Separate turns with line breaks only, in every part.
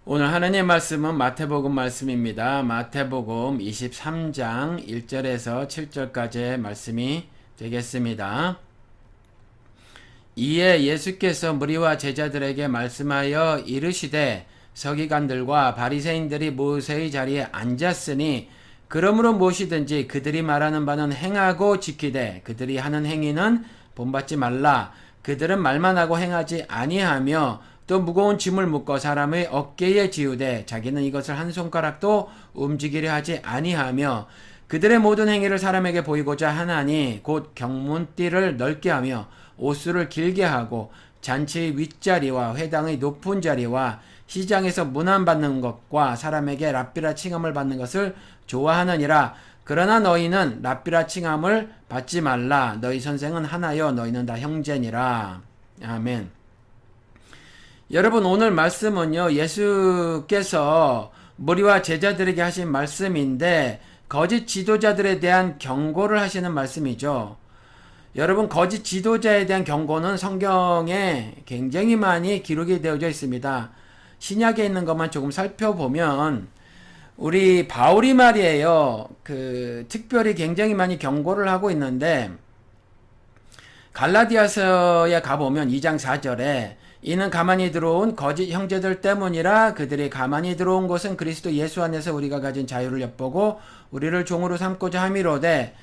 오늘 하나님의 말씀은 마태복음 말씀입니다. 마태복음 23장 1절에서 7절까지의 말씀이 되겠습니다. 이에 예수께서 무리와 제자들에게 말씀하여 이르시되 서기관들과 바리새인들이 모세의 자리에 앉았으니 그러므로 무엇이든지 그들이 말하는 바는 행하고 지키되 그들이 하는 행위는 본받지 말라. 그들은 말만 하고 행하지 아니하며 또 무거운 짐을 묶어 사람의 어깨에 지우되 자기는 이것을 한 손가락도 움직이려 하지 아니하며 그들의 모든 행위를 사람에게 보이고자 하나니 곧 경문띠를 넓게 하며 옷수를 길게 하고 잔치의 윗자리와 회당의 높은 자리와 시장에서 문안받는 것과 사람에게 랍비라 칭함을 받는 것을 좋아하느니라. 그러나 너희는 랍비라 칭함을 받지 말라. 너희 선생은 하나요 너희는 다 형제니라. 아멘. 여러분, 오늘 말씀은요, 예수께서 무리와 제자들에게 하신 말씀인데 거짓 지도자들에 대한 경고를 하시는 말씀이죠. 여러분, 거짓 지도자에 대한 경고는 성경에 굉장히 많이 기록이 되어져 있습니다. 신약에 있는 것만 조금 살펴보면 우리 바울이 말이에요, 특별히 굉장히 많이 경고를 하고 있는데 갈라디아서에 가보면 2장 4절에 이는 가만히 들어온 거짓 형제들 때문이라. 그들이 가만히 들어온 것은 그리스도 예수 안에서 우리가 가진 자유를 엿보고 우리를 종으로 삼고자 함이로되,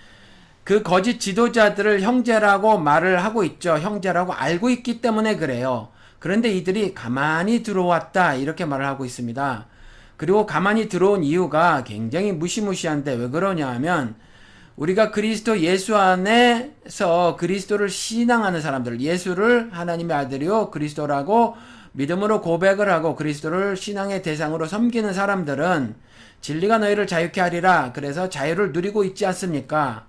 그 거짓 지도자들을 형제라고 말을 하고 있죠. 형제라고 알고 있기 때문에 그래요. 그런데 이들이 가만히 들어왔다 이렇게 말을 하고 있습니다. 그리고 가만히 들어온 이유가 굉장히 무시무시한데 왜 그러냐 하면 우리가 그리스도 예수 안에서 그리스도를 신앙하는 사람들, 예수를 하나님의 아들이요 그리스도라고 믿음으로 고백을 하고 그리스도를 신앙의 대상으로 섬기는 사람들은 진리가 너희를 자유케 하리라. 그래서 자유를 누리고 있지 않습니까?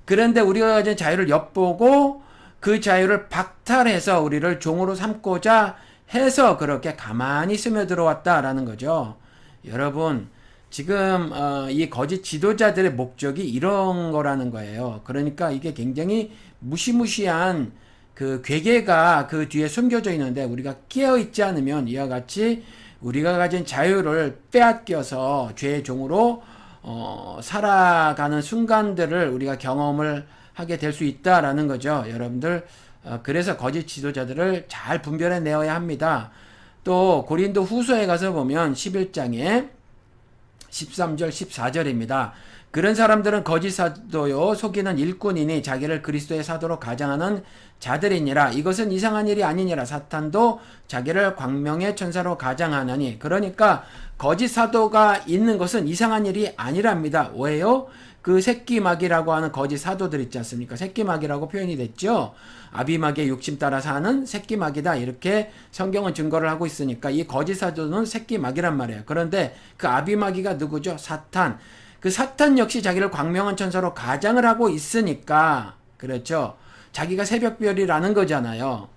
그런데 우리가 가진 자유를 엿보고 그 자유를 박탈해서 우리를 종으로 삼고자 해서 그렇게 가만히 스며들어왔다라는 거죠. 여러분, 지금 이 거짓 지도자들의 목적이 이런 거라는 거예요. 그러니까 이게 굉장히 무시무시한 그 괴계가 그 뒤에 숨겨져 있는데 우리가 깨어있지 않으면 이와 같이 우리가 가진 자유를 빼앗겨서 죄의 종으로 살아가는 순간들을 우리가 경험을 하게 될 수 있다라는 거죠. 여러분들, 그래서 거짓 지도자들을 잘 분별해 내어야 합니다. 또 고린도 후서에 가서 보면 11장에 13절 14절입니다. 그런 사람들은 거짓 사도요 속이는 일꾼이니 자기를 그리스도의 사도로 가장하는 자들이니라. 이것은 이상한 일이 아니니라. 사탄도 자기를 광명의 천사로 가장하느니. 그러니까 거짓 사도가 있는 것은 이상한 일이 아니랍니다. 왜요? 그 새끼마귀라고 하는 거짓 사도들 있지 않습니까? 새끼마귀라고 표현이 됐죠. 아비마귀의 욕심 따라 사는 새끼마귀다 이렇게 성경은 증거를 하고 있으니까 이 거짓 사도는 새끼마귀란 말이에요. 그런데 그 아비마귀가 누구죠? 사탄. 그 사탄 역시 자기를 광명한 천사로 가장을 하고 있으니까, 그렇죠? 자기가 새벽별이라는 거잖아요.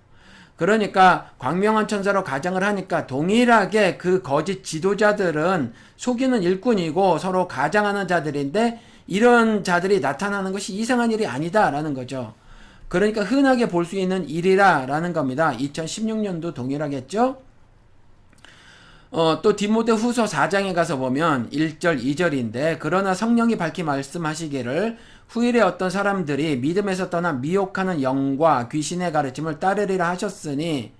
그러니까 광명한 천사로 가장을 하니까 동일하게 그 거짓 지도자들은 속이는 일꾼이고 서로 가장하는 자들인데 이런 자들이 나타나는 것이 이상한 일이 아니다라는 거죠. 그러니까 흔하게 볼 수 있는 일이라라는 겁니다. 2016년도 동일하겠죠? 또 디모데 후서 4장에 가서 보면 1절 2절인데 그러나 성령이 밝히 말씀하시기를 후일에 어떤 사람들이 믿음에서 떠나 미혹하는 영과 귀신의 가르침을 따르리라 하셨으니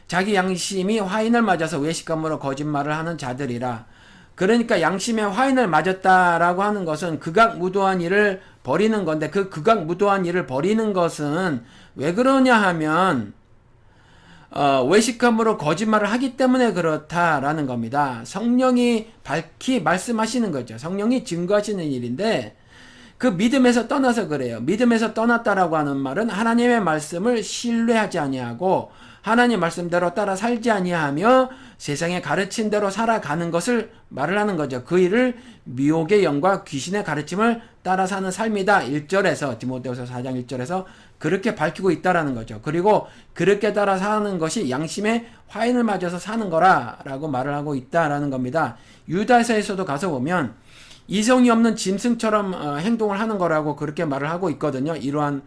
자기 양심이 화인을 맞아서 외식감으로 거짓말을 하는 자들이라. 그러니까 양심에 화인을 맞았다라고 하는 것은 극악무도한 일을 벌이는 건데 그 극악무도한 일을 벌이는 것은 왜 그러냐 하면 외식함으로 거짓말을 하기 때문에 그렇다라는 겁니다. 성령이 밝히 말씀하시는 거죠. 성령이 증거하시는 일인데 그 믿음에서 떠나서 그래요. 믿음에서 떠났다라고 하는 말은 하나님의 말씀을 신뢰하지 아니하고 하나님 말씀대로 따라 살지 아니하며 세상의 가르친 대로 살아가는 것을 말을 하는 거죠. 그 일을 미혹의 영과 귀신의 가르침을 따라 사는 삶이다. 1절에서 디모데후서 4장 1절에서 그렇게 밝히고 있다라는 거죠. 그리고 그렇게 따라 사는 것이 양심의 화인을 맞아서 사는 거라라고 말을 하고 있다라는 겁니다. 유다서에서도 가서 보면 이성이 없는 짐승처럼 행동을 하는 거라고 그렇게 말을 하고 있거든요. 이러한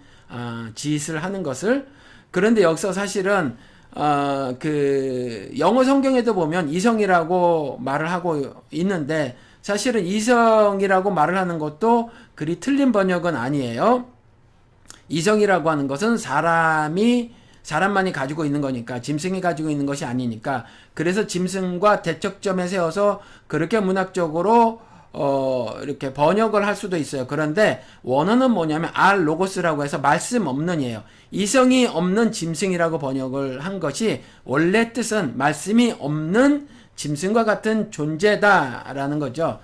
짓을 하는 것을. 그런데 여기서 사실은 그 영어 성경에도 보면 이성이라고 말을 하고 있는데 사실은 이성이라고 말을 하는 것도 그리 틀린 번역은 아니에요. 이성이라고 하는 것은 사람만이 가지고 있는 거니까, 짐승이 가지고 있는 것이 아니니까, 그래서 짐승과 대척점에 세워서 그렇게 문학적으로 이렇게 번역을 할 수도 있어요. 그런데 원어는 뭐냐면 로고스라고 해서 말씀 없는이에요. 이성이 없는 짐승이라고 번역을 한 것이 원래 뜻은 말씀이 없는 짐승과 같은 존재다라는 거죠.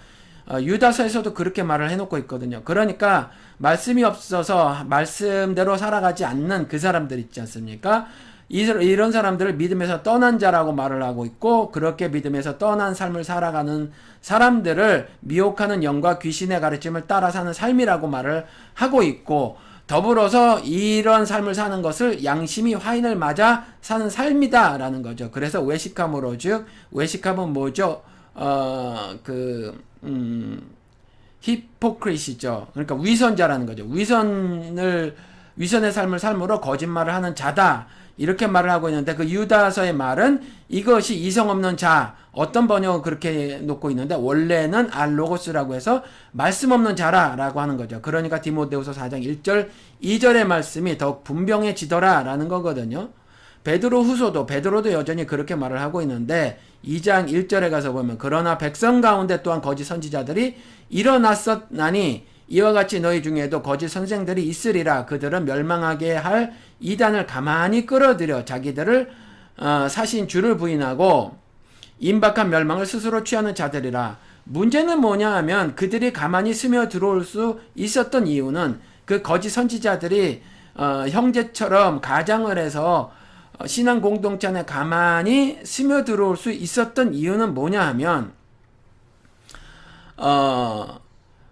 유다서에서도 그렇게 말을 해놓고 있거든요. 그러니까 말씀이 없어서 말씀대로 살아가지 않는 그 사람들 있지 않습니까? 이런 사람들을 믿음에서 떠난 자라고 말을 하고 있고, 그렇게 믿음에서 떠난 삶을 살아가는 사람들을 미혹하는 영과 귀신의 가르침을 따라 사는 삶이라고 말을 하고 있고, 더불어서 이런 삶을 사는 것을 양심이 화인을 맞아 사는 삶이다 라는 거죠. 그래서 외식함으로, 즉 외식함은 뭐죠? 히포크리시죠. 그러니까 위선자라는 거죠. 위선의 삶을 삶으로 거짓말을 하는 자다, 이렇게 말을 하고 있는데, 그 유다서의 말은 이것이 이성 없는 자, 어떤 번역은 그렇게 놓고 있는데 원래는 알로고스라고 해서 말씀 없는 자라라고 하는 거죠. 그러니까 디모데후서 4장 1절 2절의 말씀이 더욱 분명해지더라 라는 거거든요. 베드로도 여전히 그렇게 말을 하고 있는데 2장 1절에 가서 보면, 그러나 백성 가운데 또한 거짓 선지자들이 일어났었나니 이와 같이 너희 중에도 거짓 선생들이 있으리라. 그들은 멸망하게 할 이단을 가만히 끌어들여 자기들을 사신 주를 부인하고 임박한 멸망을 스스로 취하는 자들이라. 문제는 뭐냐 하면, 그들이 가만히 스며들어올 수 있었던 이유는, 그 거짓 선지자들이 형제처럼 가장을 해서 신앙 공동체 안에 가만히 스며들어올 수 있었던 이유는 뭐냐 하면,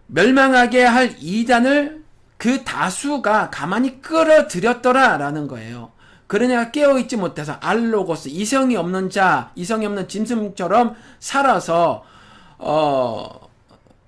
멸망하게 할 이단을 그 다수가 가만히 끌어들였더라라는 거예요. 그러냐 깨어있지 못해서 알로고스, 이성이 없는 자, 이성이 없는 짐승처럼 살아서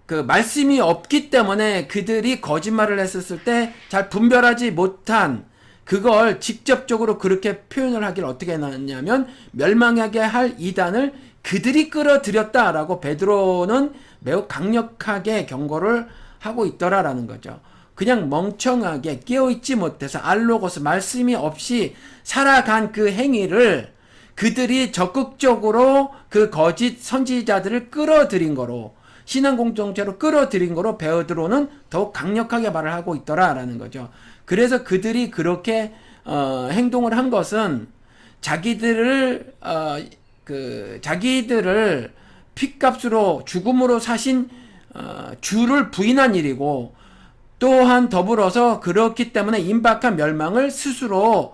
그 말씀이 없기 때문에 그들이 거짓말을 했었을 때 잘 분별하지 못한 그걸 직접적으로 그렇게 표현을 하길 어떻게 해놨냐면, 멸망하게 할 이단을 그들이 끌어들였다라고 베드로는 매우 강력하게 경고를 하고 있더라라는 거죠. 그냥 멍청하게 깨어있지 못해서 알로고스, 말씀이 없이 살아간 그 행위를 그들이 적극적으로 그 거짓 선지자들을 끌어들인 거로, 신앙 공동체로 끌어들인 거로 베드로는 더욱 강력하게 말을 하고 있더라라는 거죠. 그래서 그들이 그렇게 행동을 한 것은 자기들을 핏값으로 죽음으로 사신 주를 부인한 일이고, 또한 더불어서 그렇기 때문에 임박한 멸망을 스스로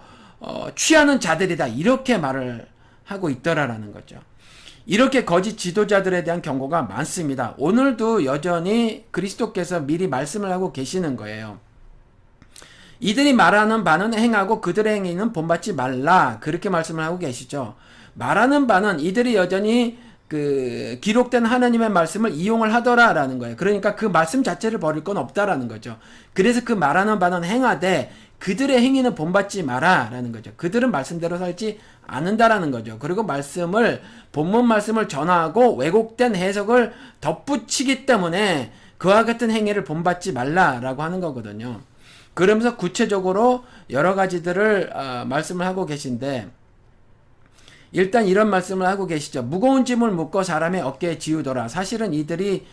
취하는 자들이다, 이렇게 말을 하고 있더라라는 거죠. 이렇게 거짓 지도자들에 대한 경고가 많습니다. 오늘도 여전히 그리스도께서 미리 말씀을 하고 계시는 거예요. 이들이 말하는 바는 행하고 그들의 행위는 본받지 말라, 그렇게 말씀을 하고 계시죠. 말하는 바는 이들이 여전히 그 기록된 하나님의 말씀을 이용을 하더라라는 거예요. 그러니까 그 말씀 자체를 버릴 건 없다라는 거죠. 그래서 그 말하는 바는 행하되 그들의 행위는 본받지 마라라는 거죠. 그들은 말씀대로 살지 않는다라는 거죠. 그리고 본문 말씀을 전하고 왜곡된 해석을 덧붙이기 때문에 그와 같은 행위를 본받지 말라라고 하는 거거든요. 그러면서 구체적으로 여러 가지들을 말씀을 하고 계신데, 일단 이런 말씀을 하고 계시죠. 무거운 짐을 묶어 사람의 어깨에 지우더라. 사실은 이들이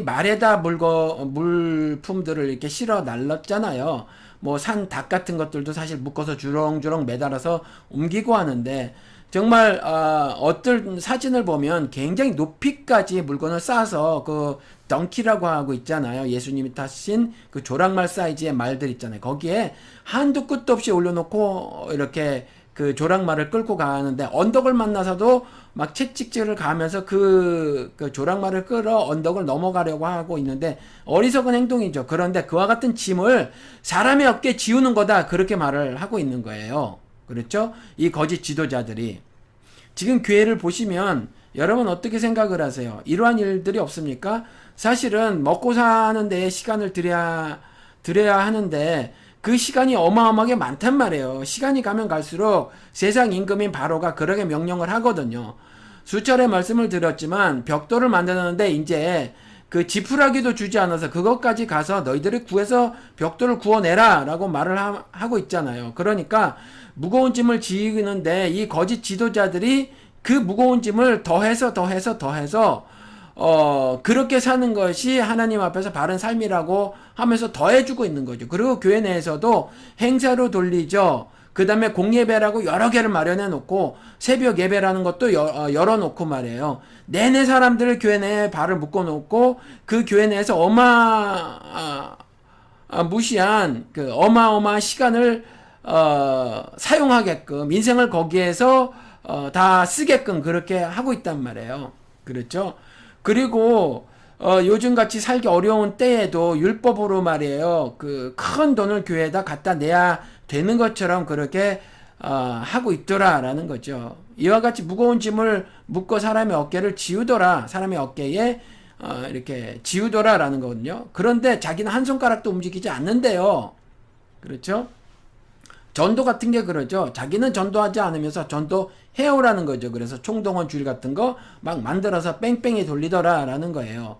말에다 물품들을 이렇게 실어 날랐잖아요. 뭐 산 닭 같은 것들도 사실 묶어서 주렁주렁 매달아서 옮기고 하는데, 정말 어떤 사진을 보면 굉장히 높이까지 물건을 쌓아서 그 덩키라고 하고 있잖아요. 예수님이 타신 그 조랑말 사이즈의 말들 있잖아요. 거기에 한도 끝도 없이 올려놓고 이렇게 그 조랑말을 끌고 가는데, 언덕을 만나서도 막 채찍질을 가면서 그 조랑말을 끌어 언덕을 넘어가려고 하고 있는데, 어리석은 행동이죠. 그런데 그와 같은 짐을 사람의 어깨에 지우는 거다, 그렇게 말을 하고 있는 거예요. 그렇죠? 이 거짓 지도자들이. 지금 교회를 보시면 여러분 어떻게 생각을 하세요? 이러한 일들이 없습니까? 사실은 먹고 사는 데에 시간을 들여야 하는데, 그 시간이 어마어마하게 많단 말이에요. 시간이 가면 갈수록 세상 임금인 바로가 그렇게 명령을 하거든요. 수차례 말씀을 드렸지만 벽돌을 만드는데 이제 그 지푸라기도 주지 않아서 그것까지 가서 너희들이 구해서 벽돌을 구워내라 라고 말을 하고 있잖아요. 그러니까 무거운 짐을 지는데 이 거짓 지도자들이 그 무거운 짐을 더해서 그렇게 사는 것이 하나님 앞에서 바른 삶이라고 하면서 더해주고 있는 거죠. 그리고 교회 내에서도 행사로 돌리죠. 그 다음에 공예배라고 여러 개를 마련해 놓고 새벽 예배라는 것도 열어놓고 말이에요. 내내 사람들을 교회 내에 발을 묶어 놓고 그 교회 내에서 무시한 그 어마어마한 시간을 사용하게끔 인생을 거기에서 다 쓰게끔 그렇게 하고 있단 말이에요. 그렇죠? 그리고 요즘같이 살기 어려운 때에도 율법으로 말이에요. 그 큰 돈을 교회에다 갖다 내야 되는 것처럼 그렇게 하고 있더라라는 거죠. 이와 같이 무거운 짐을 묶어 사람의 어깨를 지우더라. 사람의 어깨에 이렇게 지우더라라는 거거든요. 그런데 자기는 한 손가락도 움직이지 않는데요. 그렇죠? 전도 같은 게 그러죠. 자기는 전도하지 않으면서 전도해오라는 거죠. 그래서 총동원 줄 같은 거 막 만들어서 뺑뺑이 돌리더라라는 거예요.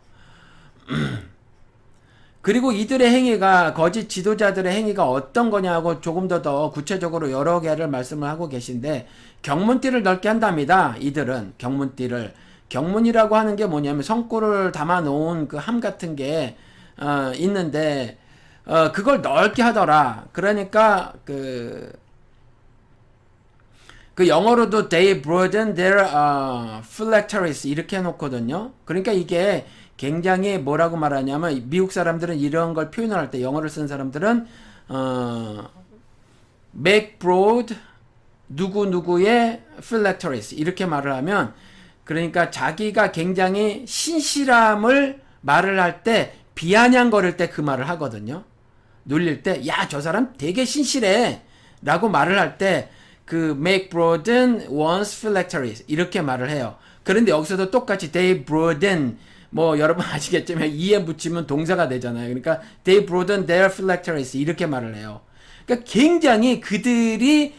그리고 이들의 행위가 거짓 지도자들의 행위가 어떤 거냐고 조금 더 구체적으로 여러 개를 말씀을 하고 계신데 경문띠를 넓게 한답니다. 이들은 경문이라고 하는 게 뭐냐면 성골을 담아 놓은 그 함 같은 게 있는데 그걸 넓게 하더라. 그러니까 그 영어로도 they broaden their phylacteries 이렇게 해놓거든요. 그러니까 이게 굉장히 뭐라고 말하냐면 미국 사람들은 이런 걸 표현을 할 때 영어를 쓴 사람들은 make broad 누구누구의 phylacteries 이렇게 말을 하면 그러니까 자기가 굉장히 신실함을 말을 할 때 비아냥거릴 때 그 말을 하거든요. 놀릴 때 야 저 사람 되게 신실해 라고 말을 할 때 그 make broaden one's phylacteries 이렇게 말을 해요. 그런데 여기서도 똑같이 they broaden 뭐 여러분 아시겠지만 이에 붙이면 동사가 되잖아요. 그러니까 they broaden their phylacteries 이렇게 말을 해요. 그러니까 굉장히 그들이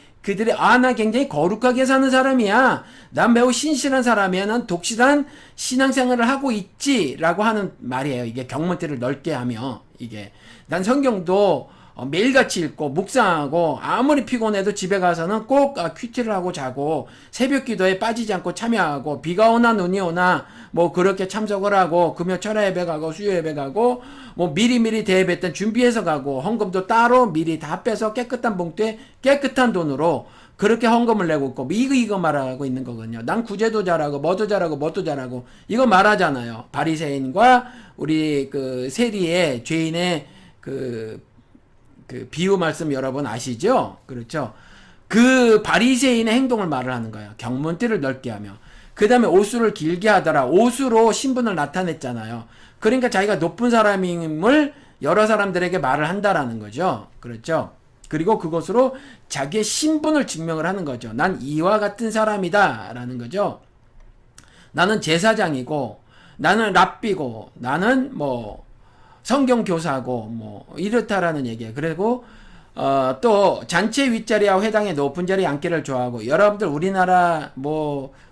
나 굉장히 거룩하게 사는 사람이야. 난 매우 신실한 사람이야. 난 독실한 신앙생활을 하고 있지라고 하는 말이에요. 이게 경문띠를 넓게 하며 이게 난 성경도 매일같이 읽고 묵상하고 아무리 피곤해도 집에 가서는 꼭 큐티를 하고 자고 새벽 기도에 빠지지 않고 참여하고 비가 오나 눈이 오나 뭐 그렇게 참석을 하고 금요 철야 예배 가고 수요 예배 가고 뭐 미리미리 대예배 때 준비해서 가고 헌금도 따로 미리 다 빼서 깨끗한 봉투에 깨끗한 돈으로 그렇게 헌금을 내고 있고 이거 말하고 있는 거거든요. 난 구제도 잘하고 뭐도 잘하고 이거 말하잖아요. 바리새인과 우리 그 세리의 죄인의 그 비유 말씀 여러분 아시죠? 그렇죠? 그 바리새인의 행동을 말을 하는 거예요. 경문띠를 넓게 하며. 그 다음에 옷수를 길게 하더라. 옷으로 신분을 나타냈잖아요. 그러니까 자기가 높은 사람임을 여러 사람들에게 말을 한다라는 거죠. 그렇죠? 그리고 그것으로 자기의 신분을 증명을 하는 거죠. 난 이와 같은 사람이다 라는 거죠. 나는 제사장이고 나는 랍비고 나는 뭐 성경교사고 뭐 이렇다라는 얘기예요. 그리고 또 잔치 윗자리와 회당의 높은 자리에 앉기를 좋아하고 여러분들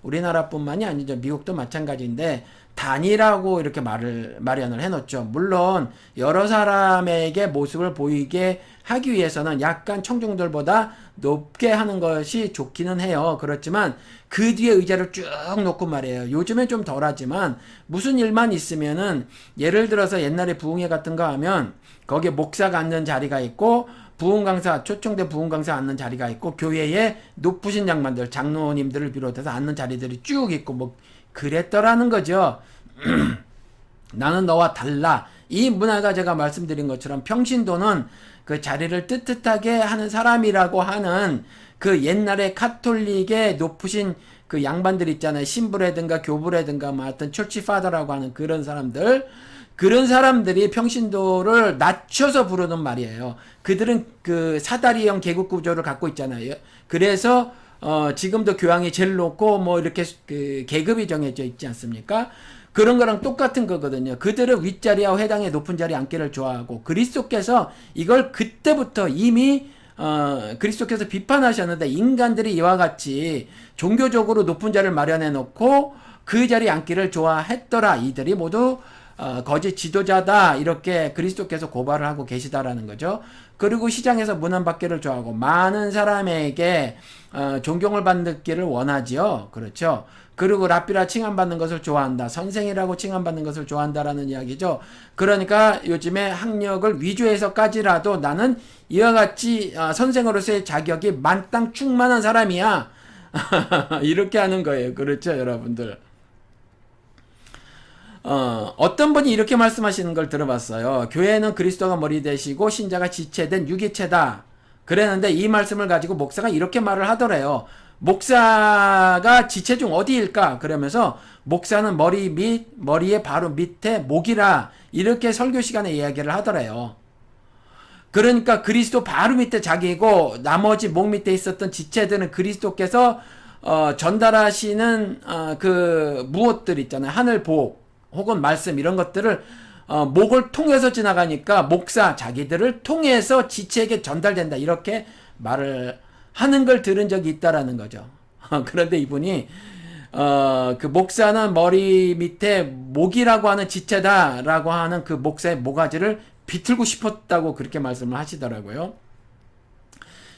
우리나라뿐만이 아니죠. 미국도 마찬가지인데 단이라고 이렇게 마련을 해놓죠. 물론 여러 사람에게 모습을 보이게 하기 위해서는 약간 청중들보다 높게 하는 것이 좋기는 해요. 그렇지만 그 뒤에 의자를 쭉 놓고 말이에요. 요즘엔 좀 덜하지만 무슨 일만 있으면은 예를 들어서 옛날에 부흥회 같은 거 하면 거기에 목사가 앉는 자리가 있고 부흥강사 초청대 부흥강사 앉는 자리가 있고 교회에 높으신 양반들 장로님들을 비롯해서 앉는 자리들이 쭉 있고 뭐 그랬더라는 거죠. 나는 너와 달라. 이 문화가 제가 말씀드린 것처럼 평신도는 그 자리를 떳떳하게 하는 사람이라고 하는 그 옛날에 카톨릭의 높으신 그 양반들 있잖아요. 신부라든가 교부라든가 뭐 하여튼 철치파더라고 하는 그런 사람들이 평신도를 낮춰서 부르는 말이에요. 그들은 그 사다리형 계급 구조를 갖고 있잖아요. 그래서 지금도 교황이 제일 높고 뭐 이렇게 그 계급이 정해져 있지 않습니까? 그런 거랑 똑같은 거거든요. 그들은 윗자리와 회당의 높은 자리에 앉기를 좋아하고 그리스도께서 이걸 그때부터 이미 그리스도께서 비판하셨는데 인간들이 이와 같이 종교적으로 높은 자리를 마련해 놓고 그 자리에 앉기를 좋아했더라. 이들이 모두 거짓 지도자다. 이렇게 그리스도께서 고발을 하고 계시다라는 거죠. 그리고 시장에서 문안받기를 좋아하고 많은 사람에게 존경을 받기를 원하지요. 그렇죠. 그리고 랍비라 칭함받는 것을 좋아한다. 선생이라고 칭함받는 것을 좋아한다라는 이야기죠. 그러니까 요즘에 학력을 위조해서까지라도 나는 이와 같이 선생으로서의 자격이 만땅 충만한 사람이야. 이렇게 하는 거예요. 그렇죠, 여러분들. 어떤 분이 이렇게 말씀하시는 걸 들어봤어요. 교회는 그리스도가 머리 되시고 신자가 지체된 유기체다. 그랬는데 이 말씀을 가지고 목사가 이렇게 말을 하더래요. 목사가 지체 중 어디일까? 그러면서 목사는 머리의 바로 밑에 목이라 이렇게 설교 시간에 이야기를 하더래요. 그러니까 그리스도 바로 밑에 자기고 나머지 목 밑에 있었던 지체들은 그리스도께서 전달하시는 그 무엇들 있잖아요. 하늘복 혹은 말씀 이런 것들을 목을 통해서 지나가니까 목사 자기들을 통해서 지체에게 전달된다 이렇게 말을 하는 걸 들은 적이 있다라는 거죠. 그런데 이분이 그 목사는 머리 밑에 목이라고 하는 지체다라고 하는 그 목사의 모가지를 비틀고 싶었다고 그렇게 말씀을 하시더라고요.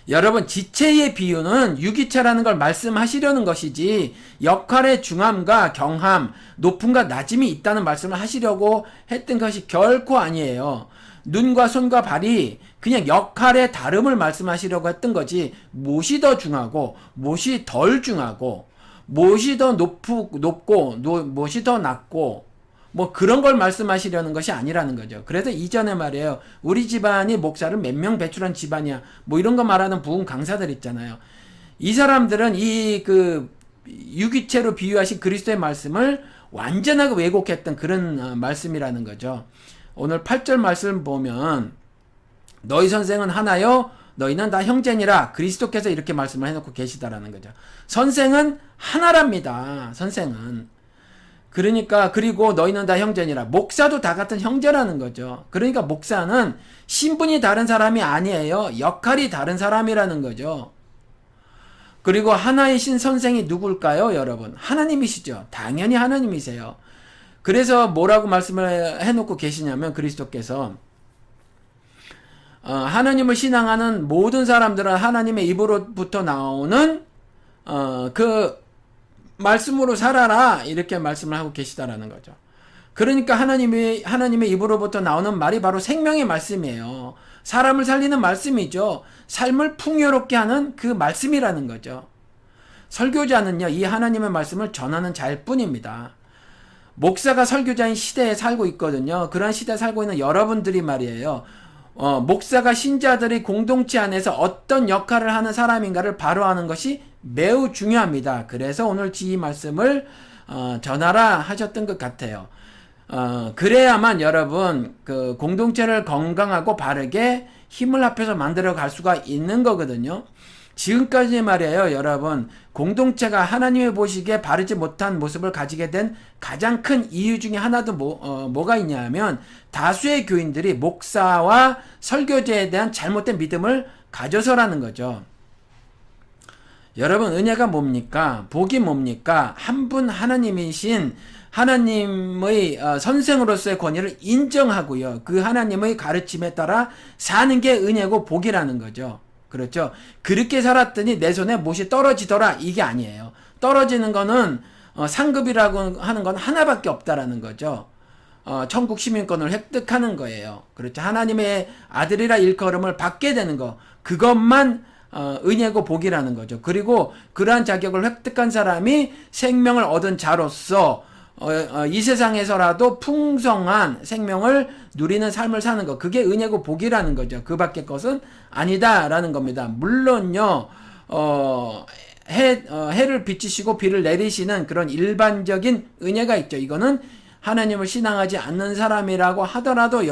여러분, 지체의 비유는 유기체라는 걸 말씀하시려는 것이지 역할의 중함과 경함, 높음과 낮음이 있다는 말씀을 하시려고 했던 것이 결코 아니에요. 눈과 손과 발이 그냥 역할의 다름을 말씀하시려고 했던 거지 무엇이 더 중하고 무엇이 덜 중하고 무엇이 더 높고 무엇이 더 낮고 뭐 그런 걸 말씀하시려는 것이 아니라는 거죠. 그래서 이전에 말이에요. 우리 집안이 목사를 몇 명 배출한 집안이야. 뭐 이런 거 말하는 부흥 강사들 있잖아요. 이 사람들은 이 그 유기체로 비유하신 그리스도의 말씀을 완전하게 왜곡했던 그런 말씀이라는 거죠. 오늘 8절 말씀 보면 너희 선생은 하나요? 너희는 다 형제니라. 그리스도께서 이렇게 말씀을 해놓고 계시다라는 거죠. 선생은 하나랍니다. 선생은. 그러니까 그리고 너희는 다 형제니라. 목사도 다 같은 형제라는 거죠. 그러니까 목사는 신분이 다른 사람이 아니에요. 역할이 다른 사람이라는 거죠. 그리고 하나이신 선생이 누굴까요, 여러분? 하나님이시죠. 당연히 하나님이세요. 그래서 뭐라고 말씀을 해놓고 계시냐면 그리스도께서 하나님을 신앙하는 모든 사람들은 하나님의 입으로부터 나오는 그 말씀으로 살아라 이렇게 말씀을 하고 계시다라는 거죠. 그러니까 하나님의 입으로부터 나오는 말이 바로 생명의 말씀이에요. 사람을 살리는 말씀이죠. 삶을 풍요롭게 하는 그 말씀이라는 거죠. 설교자는요, 이 하나님의 말씀을 전하는 자일 뿐입니다. 목사가 설교자인 시대에 살고 있거든요. 그런 시대에 살고 있는 여러분들이 말이에요. 목사가 신자들의 공동체 안에서 어떤 역할을 하는 사람인가를 바로 아는 것이 매우 중요합니다. 그래서 오늘 이 말씀을 전하라 하셨던 것 같아요. 그래야만 여러분 그 공동체를 건강하고 바르게 힘을 합해서 만들어 갈 수가 있는 거거든요. 지금까지 말이에요, 여러분. 공동체가 하나님이 보시기에 바르지 못한 모습을 가지게 된 가장 큰 이유 중에 하나도 뭐가 있냐면 다수의 교인들이 목사와 설교자에 대한 잘못된 믿음을 가져서라는 거죠. 여러분, 은혜가 뭡니까? 복이 뭡니까? 한 분 하나님이신 하나님의 선생으로서의 권위를 인정하고요. 그 하나님의 가르침에 따라 사는 게 은혜고 복이라는 거죠. 그렇죠. 그렇게 살았더니 내 손에 못이 떨어지더라. 이게 아니에요. 떨어지는 거는 상급이라고 하는 건 하나밖에 없다라는 거죠. 천국 시민권을 획득하는 거예요. 그렇죠. 하나님의 아들이라 일컬음을 받게 되는 거. 그것만 은혜고 복이라는 거죠. 그리고 그러한 자격을 획득한 사람이 생명을 얻은 자로서 이 세상에서라도 풍성한 생명을 누리는 삶을 사는 것, 그게 은혜고 복이라는 거죠. 그 밖의 것은 아니다라는 겁니다. 물론요, 해를 비치시고 비를 내리시는 그런 일반적인 은혜가 있죠. 이거는 하나님을 신앙하지 않는 사람이라고 하더라도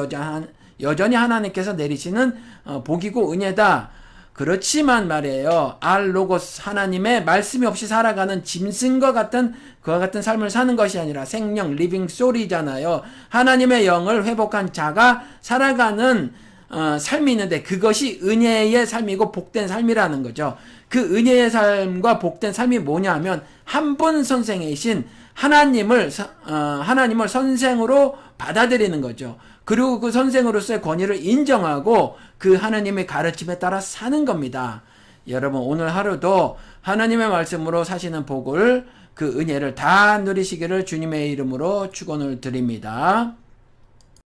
여전히 하나님께서 내리시는 복이고 은혜다. 그렇지만 말이에요. 알로고스 하나님의 말씀이 없이 살아가는 짐승과 같은 그와 같은 삶을 사는 것이 아니라 생명 리빙 소리잖아요. 하나님의 영을 회복한 자가 살아가는 삶이 있는데 그것이 은혜의 삶이고 복된 삶이라는 거죠. 그 은혜의 삶과 복된 삶이 뭐냐면 한 분 선생이신 하나님을 선생으로 받아들이는 거죠. 그리고 그 선생으로서의 권위를 인정하고 그 하나님의 가르침에 따라 사는 겁니다. 여러분 오늘 하루도 하나님의 말씀으로 사시는 복을 그 은혜를 다 누리시기를 주님의 이름으로 축원을 드립니다.